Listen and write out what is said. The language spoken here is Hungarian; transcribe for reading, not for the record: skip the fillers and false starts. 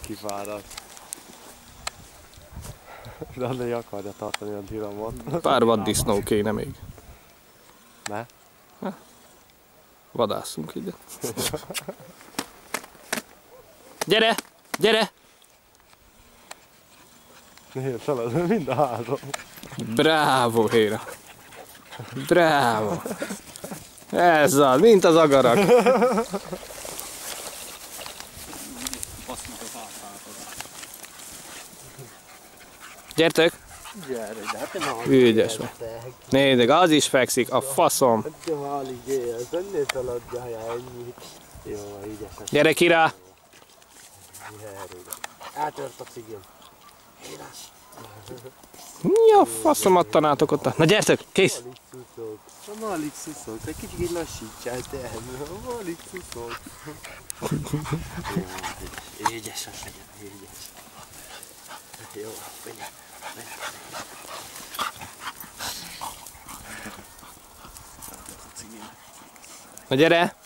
Kifáradt. De Andrei akarja tartani a tiramot. Pár vaddisznó kéne még. Ne? Vadászunk ide. Gyere! Gyere! Nézd, talán mind a három. Bravo, Héra! Bravo! Ez az, mint az agarak. Gyertek! Gyere, de hát nem Ügyes vagy. Nézd, az is fekszik, a faszom. hát de alig él, ennél feladja ennyit. Jó, ügyes. Gyere ki rá! Eltört a cigim. Mi a faszomat tanátok ott? Na gyertek, kész! Alig szuszog. Egy kicsit lassítsál te. Alig szuszog. Ügyes az legyen, ügyes. Jó, figyelj. Na gyere!